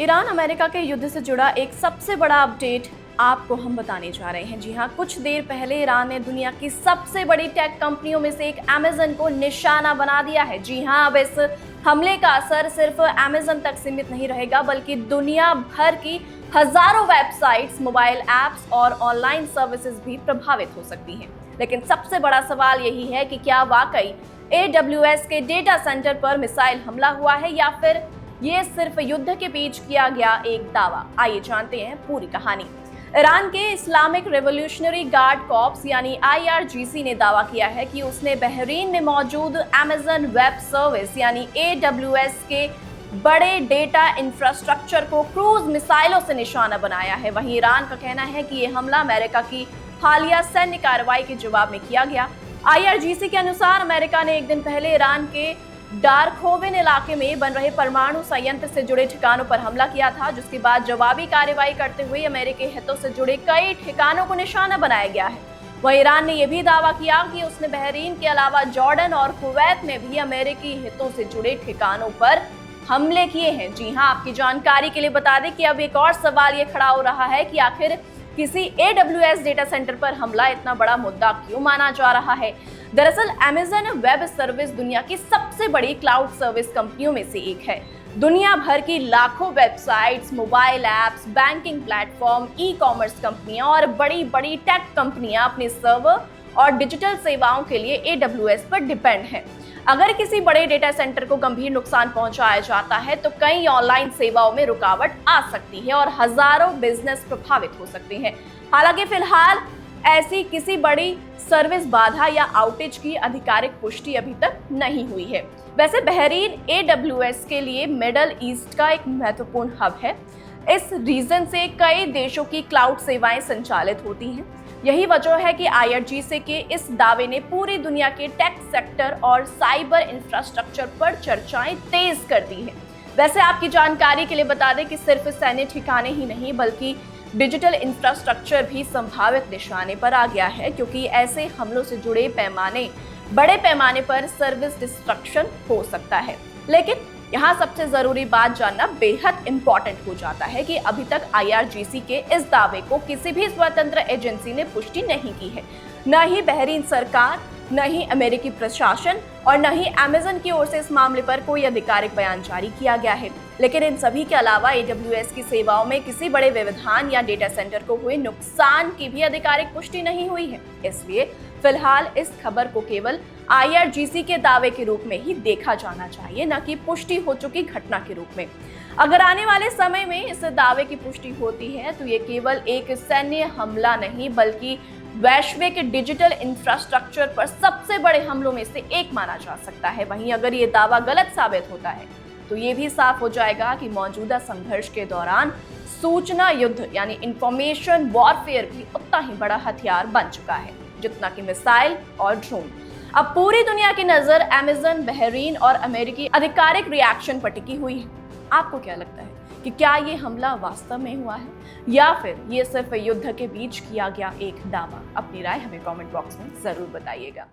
Iran America के युद्ध से जुड़ा एक सबसे बड़ा अपडेट आपको हम बताने जा रहे हैं। जी हाँ, कुछ देर पहले ईरान ने दुनिया की सबसे बड़ी टेक कंपनियों में से एक अमेज़न को निशाना बना दिया है। जी हाँ, अब इस हमले का असर सिर्फ अमेज़न तक सीमित नहीं रहेगा, बल्कि दुनिया भर की हजारों वेबसाइट्स, मोबाइल ऐप्स और ऑनलाइन सर्विसेज भी प्रभावित हो सकती हैं। लेकिन सबसे बड़ा सवाल यही है कि क्या वाकई AWS के डेटा सेंटर पर मिसाइल हमला हुआ है या फिर ये सिर्फ युद्ध के बीच किया गया एक दावा। आइए जानते हैं पूरी कहानी। ईरान के इस्लामिक रिवॉल्यूशनरी गार्ड कॉर्प्स यानी IRGC ने दावा किया है कि उसने बहरीन में मौजूद अमेज़न वेब सर्विस यानी AWS के बड़े डेटा इंफ्रास्ट्रक्चर को क्रूज मिसाइलों से निशाना बनाया है। वहीं ईरान का कहना है कि ये हमला अमेरिका की हालिया सैन्य कार्रवाई के जवाब में किया गया। IRGC के अनुसार अमेरिका ने एक दिन पहले ईरान के डार्कोविन इलाके में बन रहे परमाणु संयंत्र से जुड़े ठिकानों पर हमला किया था, जिसके बाद जवाबी कार्रवाई करते हुए अमेरिकी हितों से जुड़े कई ठिकानों को निशाना बनाया गया है। वहीं ईरान ने यह भी दावा किया कि उसने बहरीन के अलावा जॉर्डन और कुवैत में भी अमेरिकी हितों से जुड़े ठिकानों पर हमले किए हैं। जी हां, आपकी जानकारी के लिए बता दें कि अब एक और सवाल ये खड़ा हो रहा है कि आखिर किसी AWS डेटा सेंटर पर हमला इतना बड़ा मुद्दा क्यों माना जा रहा है। दरअसल अमेज़न वेब सर्विस दुनिया की सबसे बड़ी क्लाउड सर्विस कंपनियों में से एक है। दुनिया भर की लाखों websites, mobile apps, banking platform, e-commerce कंपनियां और बड़ी बड़ी टेक कंपनियां अपने सर्वर और डिजिटल सेवाओं के लिए AWS पर डिपेंड हैं। अगर किसी बड़े डेटा सेंटर को गंभीर नुकसान पहुंचाया जाता है तो कई ऑनलाइन सेवाओं में रुकावट आ सकती है और हजारों बिजनेस प्रभावित हो सकते हैं। हालांकि फिलहाल ऐसी किसी बड़ी सर्विस बाधा या आउटेज की आधिकारिक पुष्टि अभी तक नहीं हुई है। वैसे बहरीन AWS के लिए मिडल ईस्ट का एक महत्वपूर्ण हब है। इस रीजन से कई देशों की क्लाउड सेवाएं संचालित होती हैं। यही वजह है कि IRGC के इस दावे ने पूरी दुनिया के टेक सेक्टर और साइबर इंफ्रास्ट्रक्चर पर चर्चाएं तेज कर दी हैं। वैसे आपकी जानकारी के लिए बता दें कि सिर्फ सैन्य ठिकाने ही नहीं बल्कि डिजिटल इंफ्रास्ट्रक्चर भी संभावित निशाने पर आ गया है, क्योंकि ऐसे हमलों से जुड़े बड़े पैमाने पर सर्विस डिस्ट्रक्शन हो सकता है। लेकिन यहाँ सबसे जरूरी बात जानना बेहद इंपॉर्टेंट हो जाता है कि अभी तक IRGC के इस दावे को किसी भी स्वतंत्र एजेंसी ने पुष्टि नहीं की है। न ही बहरीन सरकार, न ही अमेरिकी प्रशासन और न ही अमेज़न की ओर से इस मामले पर कोई आधिकारिक बयान जारी किया गया है। लेकिन इन सभी के अलावा AWS की सेवाओं में किसी बड़े व्यवधान या डेटा सेंटर को हुए नुकसान की भी आधिकारिक पुष्टि नहीं हुई है। इसलिए फिलहाल इस खबर को केवल IRGC के दावे के रूप में ही देखा जाना चाहिए, न कि पुष्टि हो चुकी घटना के रूप में। अगर आने वाले समय में इस दावे की पुष्टि होती है तो ये केवल एक सैन्य हमला नहीं बल्कि वैश्विक डिजिटल इंफ्रास्ट्रक्चर पर सबसे बड़े हमलों में से एक माना जा सकता है। वहीं अगर ये दावा गलत साबित होता है तो ये भी साफ हो जाएगा कि मौजूदा संघर्ष के दौरान सूचना युद्ध यानी इंफॉर्मेशन वॉरफेयर भी उतना ही बड़ा हथियार बन चुका है जितना कि मिसाइल और ड्रोन। अब पूरी दुनिया की नजर अमेज़न, बहरीन और अमेरिकी आधिकारिक रिएक्शन पर टिकी हुई है। आपको क्या लगता है कि क्या ये हमला वास्तव में हुआ है या फिर ये सिर्फ युद्ध के बीच किया गया एक दावा? अपनी राय हमें कमेंट बॉक्स में जरूर बताइएगा।